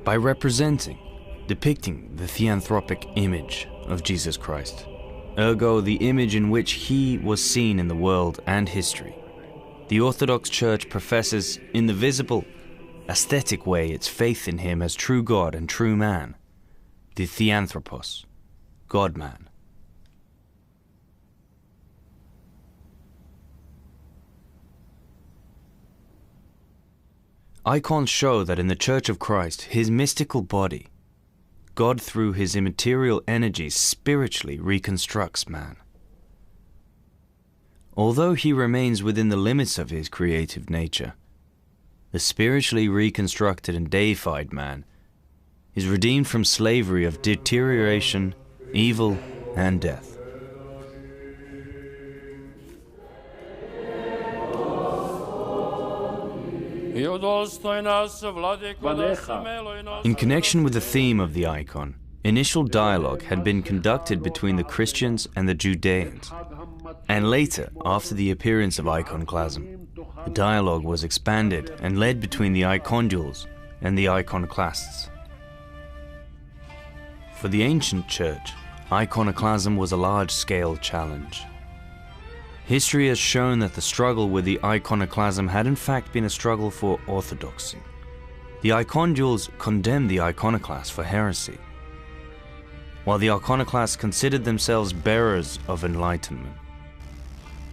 by depicting the theanthropic image of Jesus Christ, ergo the image in which he was seen in the world and history. The Orthodox Church professes in the visible, aesthetic way its faith in him as true God and true man, the theanthropos, God-man. Icons show that in the Church of Christ, his mystical body, God through his immaterial energies spiritually reconstructs man. Although he remains within the limits of his creative nature, the spiritually reconstructed and deified man is redeemed from slavery of deterioration, evil, and death. In connection with the theme of the icon, initial dialogue had been conducted between the Christians and the Judeans, and later, after the appearance of iconoclasm, the dialogue was expanded and led between the icondules and the iconoclasts. For the ancient church, iconoclasm was a large-scale challenge. History has shown that the struggle with the iconoclasm had in fact been a struggle for orthodoxy. The icondules condemned the iconoclasts for heresy, while the iconoclasts considered themselves bearers of enlightenment,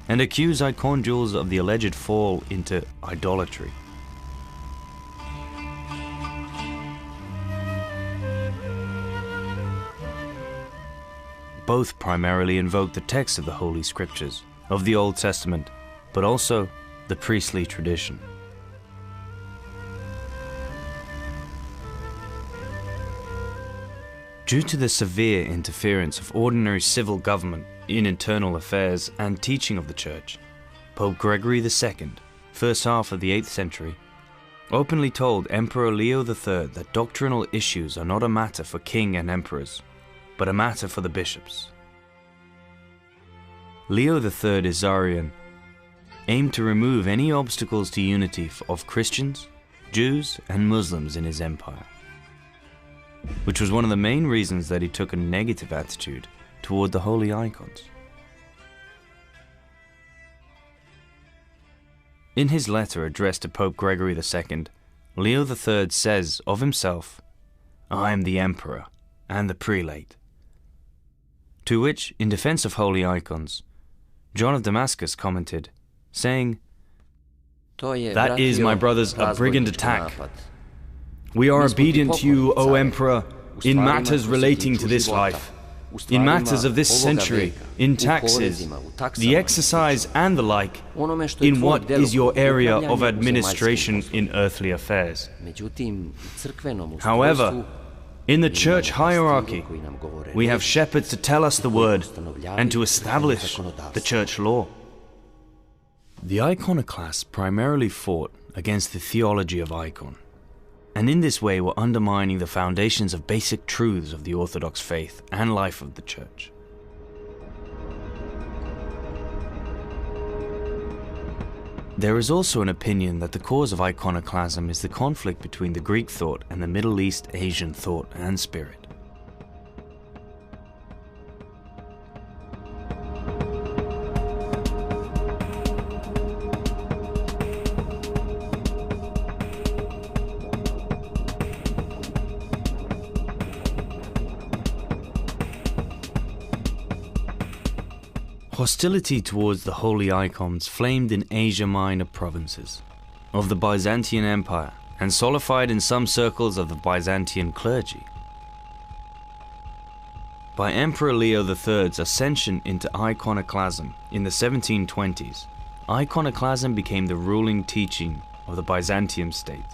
and accused icondules of the alleged fall into idolatry. Both primarily invoked the text of the Holy Scriptures, of the Old Testament, but also the priestly tradition. Due to the severe interference of ordinary civil government in internal affairs and teaching of the Church, Pope Gregory II, first half of the 8th century, openly told Emperor Leo III that doctrinal issues are not a matter for king and emperors, but a matter for the bishops. Leo III is Arian, aimed to remove any obstacles to unity of Christians, Jews, and Muslims in his empire, which was one of the main reasons that he took a negative attitude toward the holy icons. In his letter addressed to Pope Gregory II, Leo III says of himself, "I am the emperor and the prelate." To which, in defense of holy icons, John of Damascus commented, saying, "That is, my brothers, a brigand attack. We are obedient to you, O Emperor, in matters relating to this life, in matters of this century, in taxes, the exercise and the like, in what is your area of administration in earthly affairs. However, in the church hierarchy, we have shepherds to tell us the word and to establish the church law." The iconoclasts primarily fought against the theology of icon, and in this way were undermining the foundations of basic truths of the Orthodox faith and life of the Church. There is also an opinion that the cause of iconoclasm is the conflict between the Greek thought and the Middle East Asian thought and spirit. Hostility towards the holy icons flamed in Asia Minor provinces of the Byzantine Empire and solidified in some circles of the Byzantine clergy. By Emperor Leo III's ascension into iconoclasm in the 1720s, iconoclasm became the ruling teaching of the Byzantium state.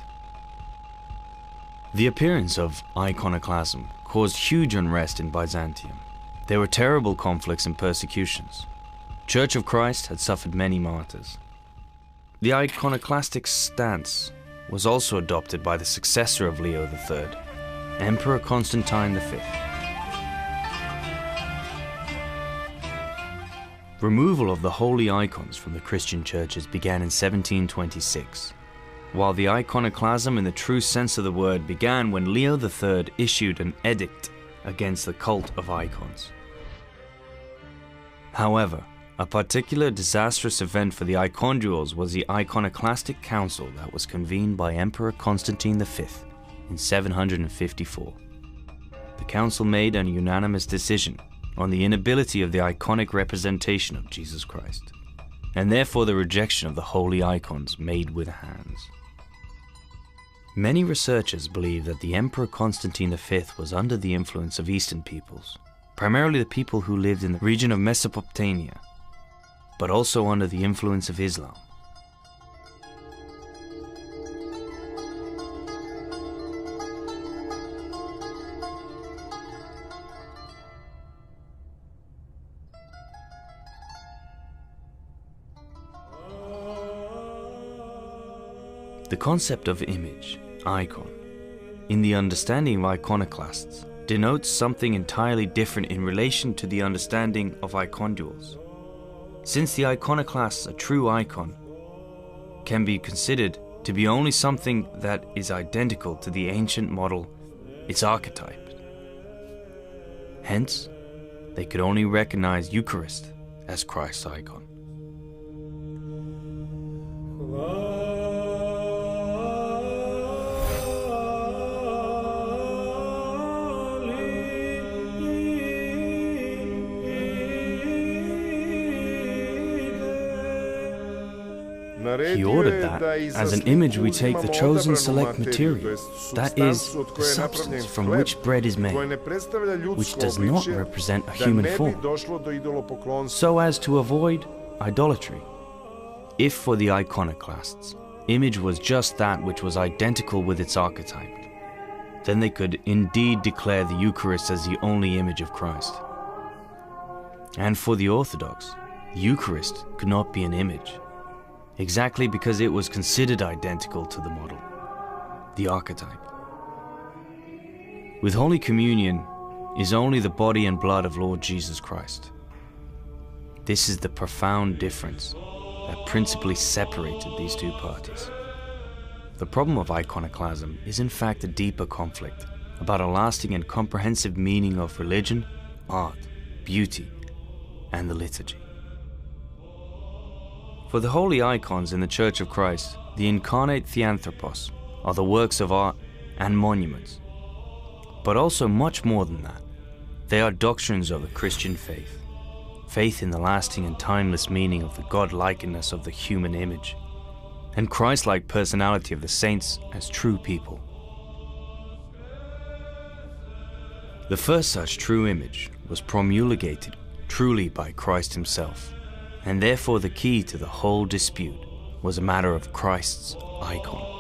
The appearance of iconoclasm caused huge unrest in Byzantium. There were terrible conflicts and persecutions. Church of Christ had suffered many martyrs. The iconoclastic stance was also adopted by the successor of Leo III, Emperor Constantine V. Removal of the holy icons from the Christian churches began in 1726, while the iconoclasm in the true sense of the word began when Leo III issued an edict against the cult of icons. However, a particular disastrous event for the icondules was the Iconoclastic Council that was convened by Emperor Constantine V in 754. The council made a unanimous decision on the inability of the iconic representation of Jesus Christ, and therefore the rejection of the holy icons made with hands. Many researchers believe that the Emperor Constantine V was under the influence of Eastern peoples, primarily the people who lived in the region of Mesopotamia, but also under the influence of Islam. The concept of image, icon, in the understanding of iconoclasts, denotes something entirely different in relation to the understanding of icondules. Since the iconoclast's a true icon can be considered to be only something that is identical to the ancient model, its archetype. Hence, they could only recognize Eucharist as Christ's icon. He ordered that, as an image, we take the chosen select material, that is, the substance from which bread is made, which does not represent a human form, so as to avoid idolatry. If for the iconoclasts, image was just that which was identical with its archetype, then they could indeed declare the Eucharist as the only image of Christ. And for the Orthodox, the Eucharist could not be an image, exactly because it was considered identical to the model, the archetype. With Holy Communion is only the body and blood of Lord Jesus Christ. This is the profound difference that principally separated these two parties. The problem of iconoclasm is in fact a deeper conflict about a lasting and comprehensive meaning of religion, art, beauty, and the liturgy. For the holy icons in the Church of Christ, the incarnate theanthropos are the works of art and monuments. But also much more than that, they are doctrines of the Christian faith. Faith in the lasting and timeless meaning of the God-likeness of the human image, and Christ-like personality of the saints as true people. The first such true image was promulgated truly by Christ himself, and therefore the key to the whole dispute was a matter of Christ's icon.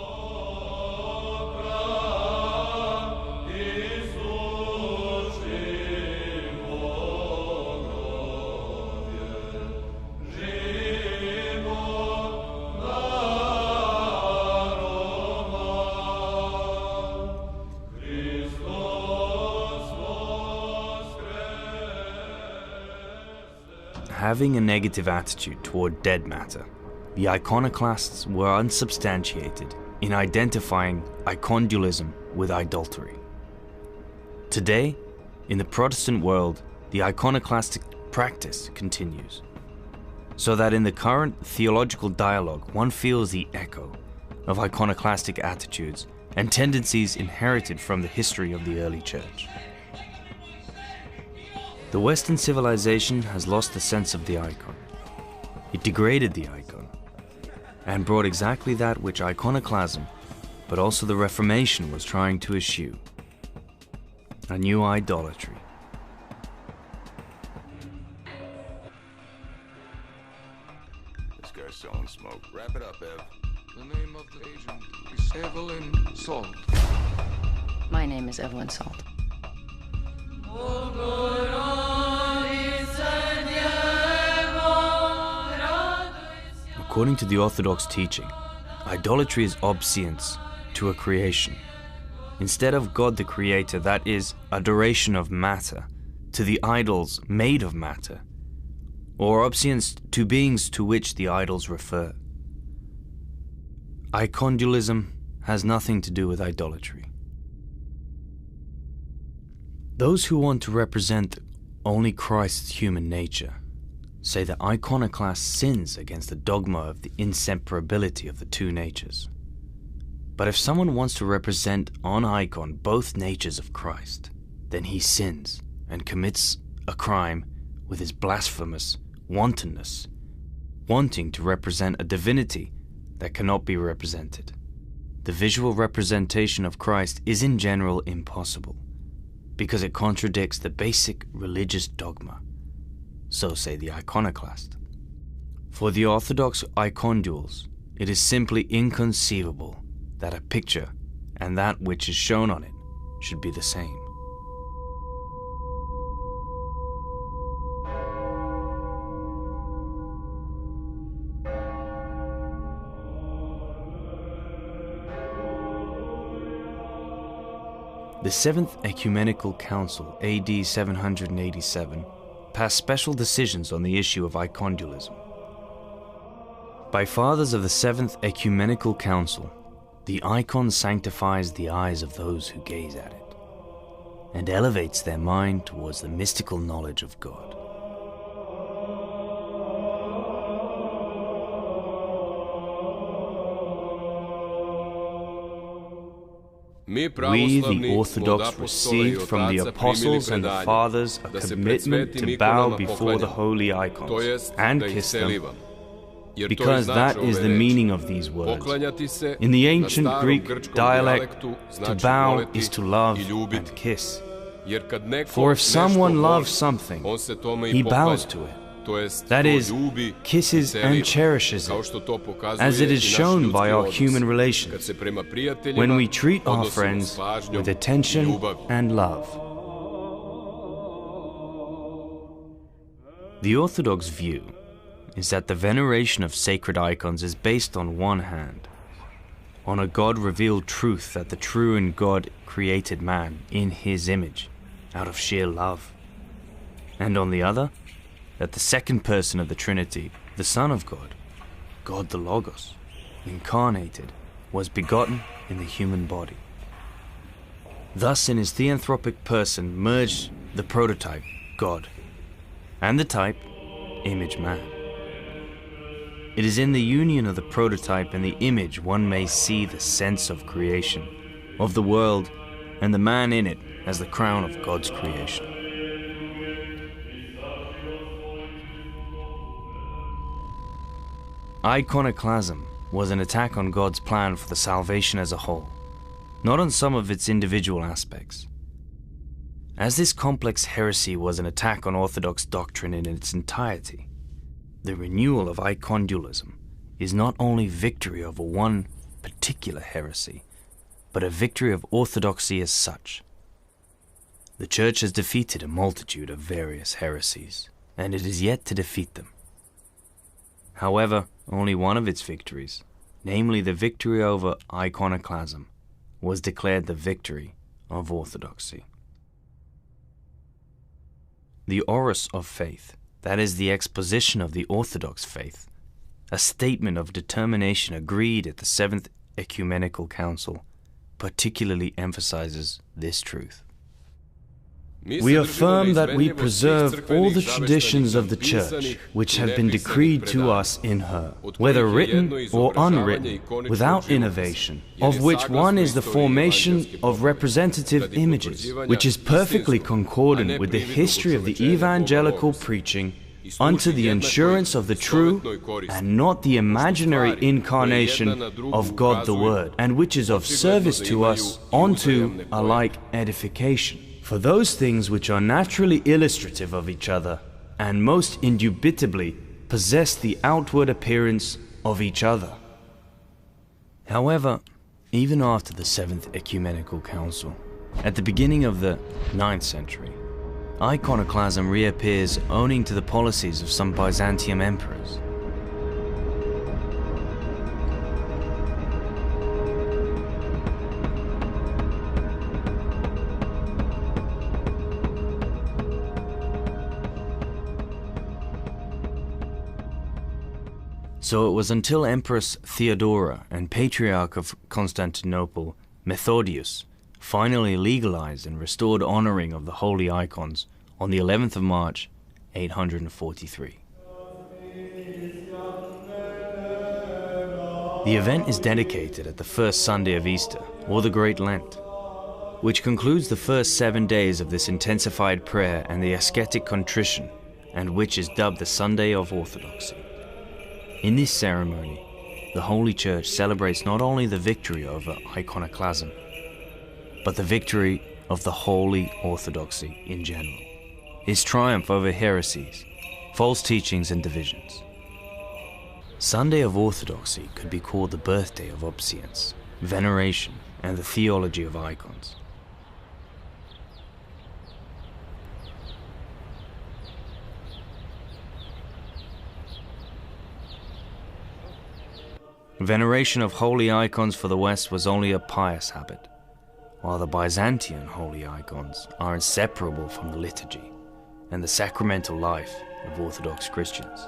Having a negative attitude toward dead matter, the iconoclasts were unsubstantiated in identifying icondualism with idolatry. Today, in the Protestant world, the iconoclastic practice continues, so that in the current theological dialogue one feels the echo of iconoclastic attitudes and tendencies inherited from the history of the early church. The Western civilization has lost the sense of the icon. It degraded the icon and brought exactly that which iconoclasm, but also the Reformation, was trying to eschew: a new idolatry. This guy's selling smoke. Wrap it up, Ev. The name of the agent is Evelyn Salt. My name is Evelyn Salt. According to the Orthodox teaching, idolatry is obeisance to a creation. Instead of God the Creator, that is, adoration of matter, to the idols made of matter, or obeisance to beings to which the idols refer. Icondualism has nothing to do with idolatry. Those who want to represent only Christ's human nature say that iconoclast sins against the dogma of the inseparability of the two natures. But if someone wants to represent on icon both natures of Christ, then he sins and commits a crime with his blasphemous wantonness, wanting to represent a divinity that cannot be represented. The visual representation of Christ is in general impossible, because it contradicts the basic religious dogma. So say the iconoclast. For the Orthodox icondules, it is simply inconceivable that a picture and that which is shown on it should be the same. The Seventh Ecumenical Council, AD 787, passed special decisions on the issue of icondualism. By fathers of the Seventh Ecumenical Council, the icon sanctifies the eyes of those who gaze at it, and elevates their mind towards the mystical knowledge of God. We, the Orthodox, received from the apostles and the fathers a commitment to bow before the holy icons and kiss them, because that is the meaning of these words. In the ancient Greek dialect, to bow is to love and kiss. For if someone loves something, he bows to it. That is, kisses and cherishes it, as it is shown by our human relations, when we treat our friends with attention and love. The Orthodox view is that the veneration of sacred icons is based on one hand, on a God-revealed truth that the true and God created man in his image, out of sheer love, and on the other, that the second person of the Trinity, the Son of God, God the Logos, incarnated, was begotten in the human body. Thus in his theanthropic person merged the prototype, God, and the type, image man. It is in the union of the prototype and the image one may see the sense of creation, of the world, and the man in it as the crown of God's creation. Iconoclasm was an attack on God's plan for the salvation as a whole, not on some of its individual aspects. As this complex heresy was an attack on Orthodox doctrine in its entirety, the renewal of icondualism is not only victory over one particular heresy, but a victory of orthodoxy as such. The Church has defeated a multitude of various heresies, and it is yet to defeat them. However, only one of its victories, namely the victory over iconoclasm, was declared the victory of orthodoxy. The Orus of Faith, that is the exposition of the Orthodox faith, a statement of determination agreed at the Seventh Ecumenical Council, particularly emphasizes this truth. We affirm that we preserve all the traditions of the Church which have been decreed to us in her, whether written or unwritten, without innovation, of which one is the formation of representative images, which is perfectly concordant with the history of the evangelical preaching unto the assurance of the true and not the imaginary incarnation of God the Word, and which is of service to us unto a like edification. For those things which are naturally illustrative of each other, and most indubitably possess the outward appearance of each other. However, even after the Seventh Ecumenical Council, at the beginning of the 9th century, iconoclasm reappears owing to the policies of some Byzantium emperors. So it was until Empress Theodora and Patriarch of Constantinople, Methodius, finally legalized and restored honoring of the holy icons on the 11th of March, 843. The event is dedicated at the first Sunday of Easter, or the Great Lent, which concludes the first 7 days of this intensified prayer and the ascetic contrition, and which is dubbed the Sunday of Orthodoxy. In this ceremony, the Holy Church celebrates not only the victory over iconoclasm, but the victory of the Holy Orthodoxy in general, its triumph over heresies, false teachings and divisions. Sunday of Orthodoxy could be called the birthday of obedience, veneration, and the theology of icons. Veneration of holy icons for the West was only a pious habit, while the Byzantine holy icons are inseparable from the liturgy and the sacramental life of Orthodox Christians.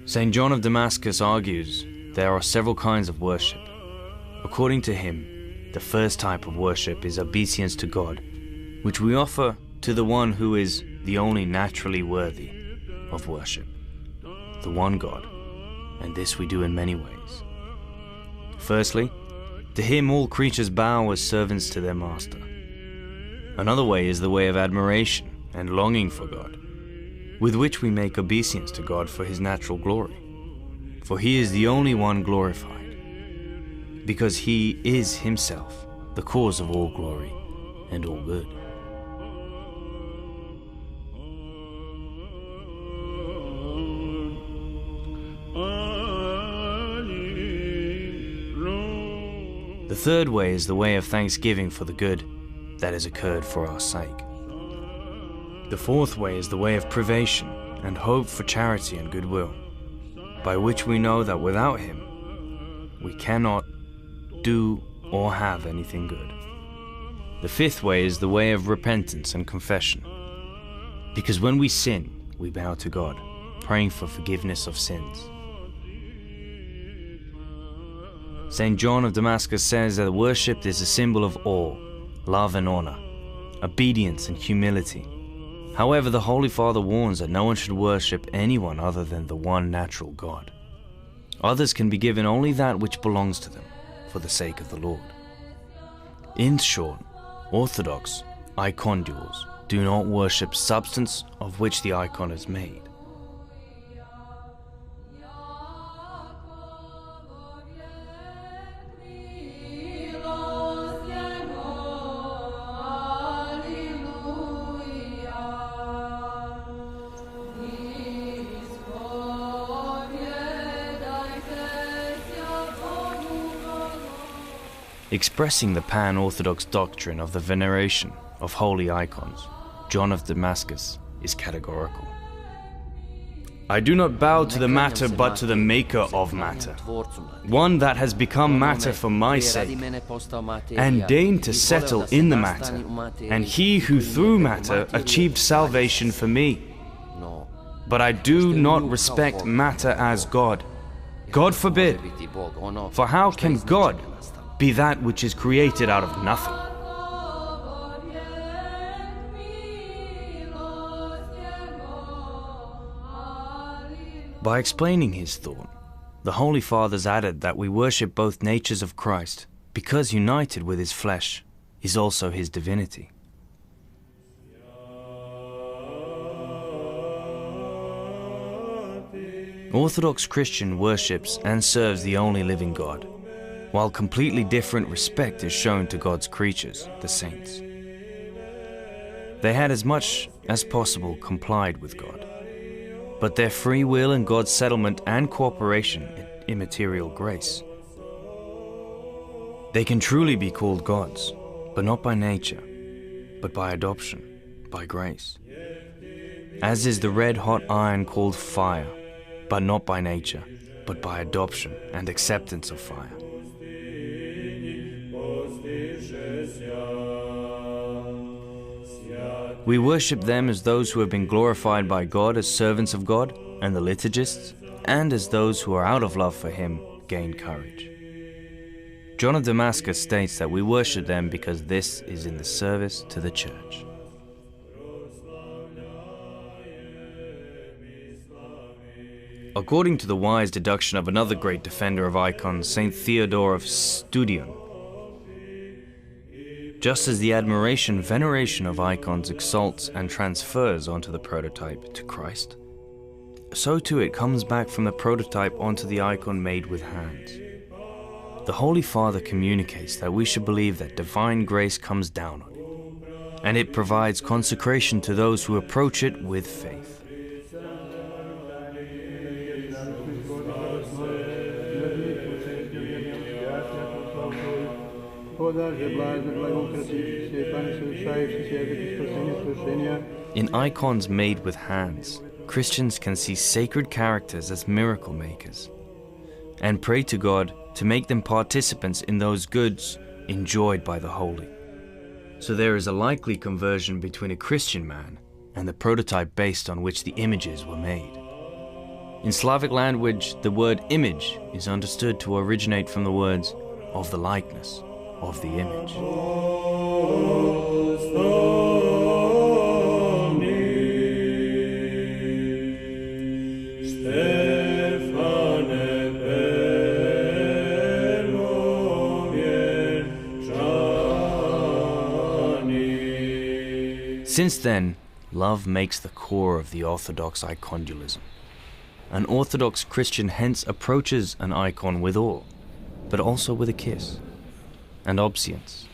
St. John of Damascus argues there are several kinds of worship. According to him, the first type of worship is obeisance to God, which we offer to the one who is the only naturally worthy of worship, the one God, and this we do in many ways. Firstly, to him all creatures bow as servants to their master. Another way is the way of admiration and longing for God, with which we make obeisance to God for his natural glory. For he is the only one glorified, because he is himself the cause of all glory and all good. The third way is the way of thanksgiving for the good that has occurred for our sake. The fourth way is the way of privation and hope for charity and goodwill, by which we know that without him we cannot do or have anything good. The fifth way is the way of repentance and confession, because when we sin, we bow to God, praying for forgiveness of sins. St. John of Damascus says that worship is a symbol of awe, love and honor, obedience and humility. However, the Holy Father warns that no one should worship anyone other than the one natural God. Others can be given only that which belongs to them, for the sake of the Lord. In short, Orthodox icondules do not worship substance of which the icon is made. Expressing the pan-Orthodox doctrine of the veneration of holy icons, John of Damascus is categorical. I do not bow to the matter but to the maker of matter, one that has become matter for my sake, and deigned to settle in the matter, and he who through matter achieved salvation for me. But I do not respect matter as God. God forbid, for how can God be that which is created out of nothing? By explaining his thought, the Holy Fathers added that we worship both natures of Christ because united with his flesh is also his divinity. Orthodox Christian worships and serves the only living God, while completely different respect is shown to God's creatures, the saints. They had as much as possible complied with God, but their free will and God's settlement and cooperation in immaterial grace. They can truly be called gods, but not by nature, but by adoption, by grace. As is the red-hot iron called fire, but not by nature, but by adoption and acceptance of fire. We worship them as those who have been glorified by God as servants of God and the liturgists, and as those who are out of love for him gain courage. John of Damascus states that we worship them because this is in the service to the Church. According to the wise deduction of another great defender of icons, Saint Theodore of Studion, just as the veneration of icons exalts and transfers onto the prototype to Christ, so too it comes back from the prototype onto the icon made with hands. The Holy Father communicates that we should believe that divine grace comes down on it, and it provides consecration to those who approach it with faith. In icons made with hands, Christians can see sacred characters as miracle makers and pray to God to make them participants in those goods enjoyed by the holy. So there is a likely conversion between a Christian man and the prototype based on which the images were made. In Slavic language, the word image is understood to originate from the words of the likeness, of the image. Since then, love makes the core of the Orthodox icondulism. An Orthodox Christian hence approaches an icon with awe, but also with a kiss and obeisance.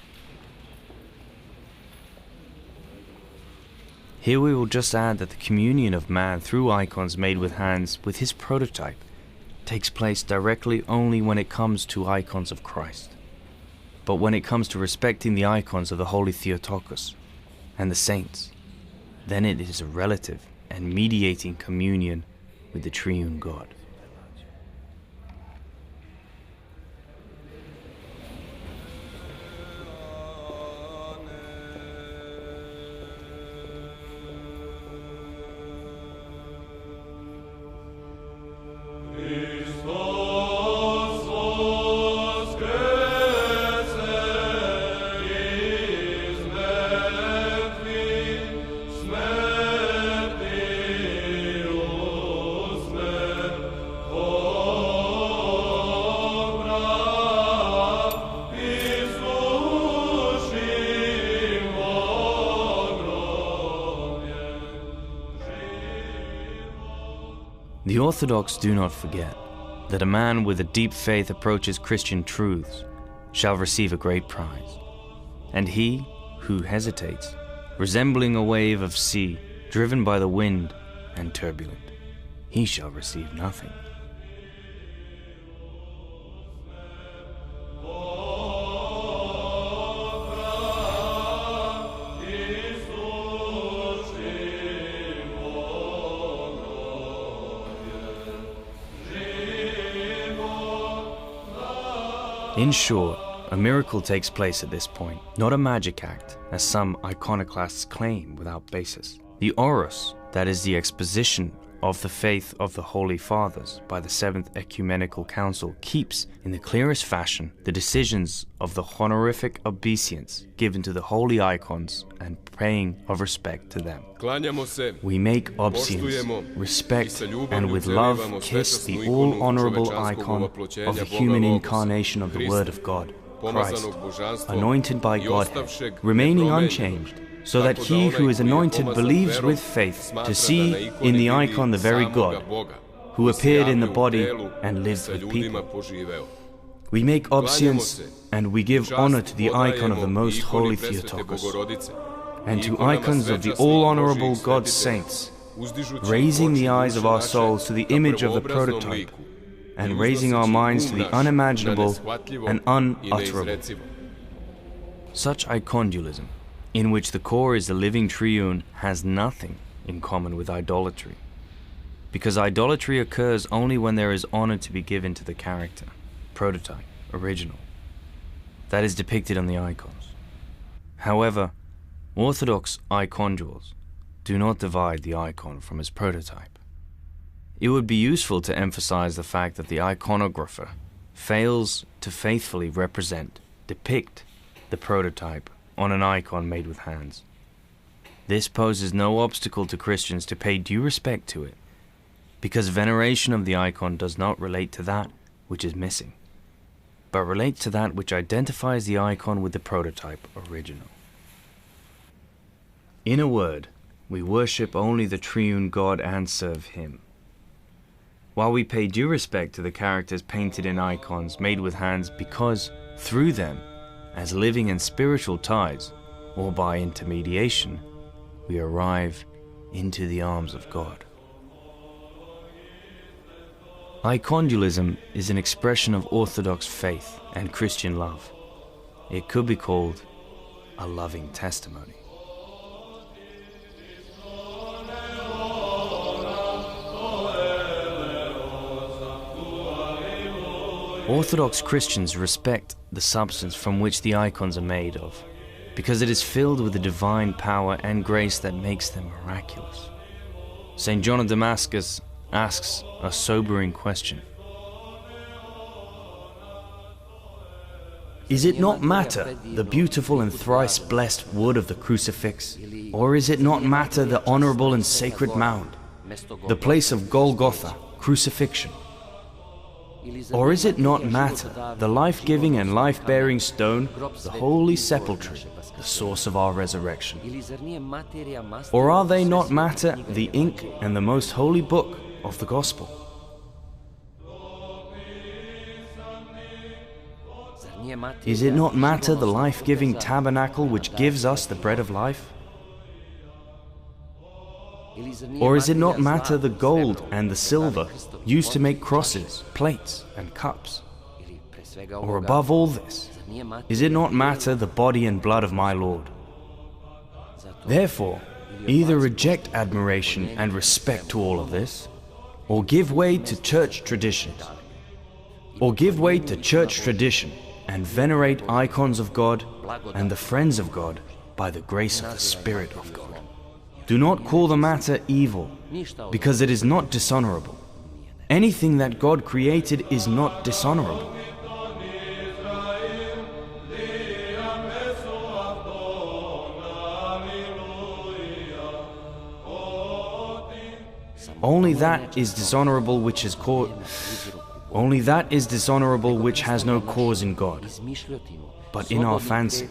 Here we will just add that the communion of man through icons made with hands with his prototype takes place directly only when it comes to icons of Christ. But when it comes to respecting the icons of the Holy Theotokos and the saints, then it is a relative and mediating communion with the triune God. The Orthodox do not forget that a man with a deep faith approaches Christian truths shall receive a great prize, and he who hesitates, resembling a wave of sea driven by the wind and turbulent, he shall receive nothing. In short, a miracle takes place at this point, not a magic act, as some iconoclasts claim without basis. The oros, that is the exposition of the faith of the Holy Fathers by the Seventh Ecumenical Council keeps in the clearest fashion the decisions of the honorific obeisance given to the holy icons and paying of respect to them. We make obeisance, respect, and with love kiss the all-honorable icon of the human incarnation of the Word of God, Christ, anointed by Godhead, remaining unchanged, so that he who is anointed believes with faith to see in the icon the very God, who appeared in the body and lived with people. We make obeisance and we give honor to the icon of the Most Holy Theotokos, and to icons of the all-honorable God's saints, raising the eyes of our souls to the image of the prototype, and raising our minds to the unimaginable and unutterable. Such icondualism, in which the core is the living triune, has nothing in common with idolatry, because idolatry occurs only when there is honor to be given to the character, prototype, original, that is depicted on the icons. However, Orthodox iconduals do not divide the icon from its prototype. It would be useful to emphasize the fact that the iconographer fails to faithfully depict the prototype on an icon made with hands. This poses no obstacle to Christians to pay due respect to it, because veneration of the icon does not relate to that which is missing, but relates to that which identifies the icon with the prototype original. In a word, we worship only the triune God and serve him. While we pay due respect to the characters painted in icons made with hands because, through them, as living and spiritual ties, or by intermediation, we arrive into the arms of God. Icondualism is an expression of Orthodox faith and Christian love. It could be called a loving testimony. Orthodox Christians respect the substance from which the icons are made of, because it is filled with the divine power and grace that makes them miraculous. St. John of Damascus asks a sobering question. Is it not matter, the beautiful and thrice blessed wood of the crucifix? Or is it not matter, the honorable and sacred mound, the place of Golgotha, crucifixion? Or is it not matter, the life-giving and life-bearing stone, the holy sepulchre, the source of our resurrection? Or are they not matter, the ink and the most holy book of the gospel? Is it not matter, the life-giving tabernacle which gives us the bread of life? Or is it not matter, the gold and the silver used to make crosses, plates, and cups? Or above all this, is it not matter, the body and blood of my Lord? Therefore, either reject admiration and respect to all of this, or give way to church traditions. Or give way to church tradition and venerate icons of God and the friends of God by the grace of the Spirit of God. Do not call the matter evil, because it is not dishonorable. Anything that God created is not dishonorable. Only that is dishonorable which has no cause in God, but in our fancy,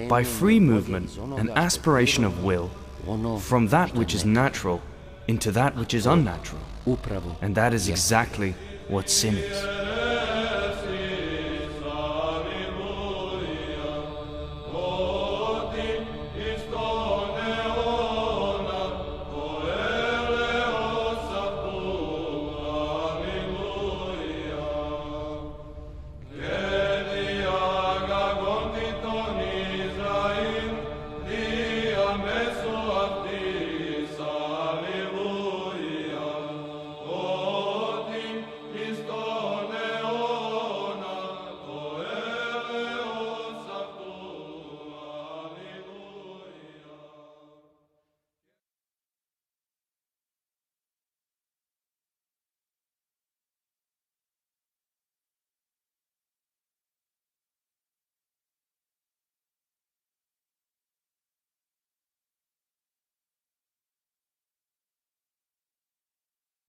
by free movement and aspiration of will, from that which is natural into that which is unnatural. And that is exactly what sin is.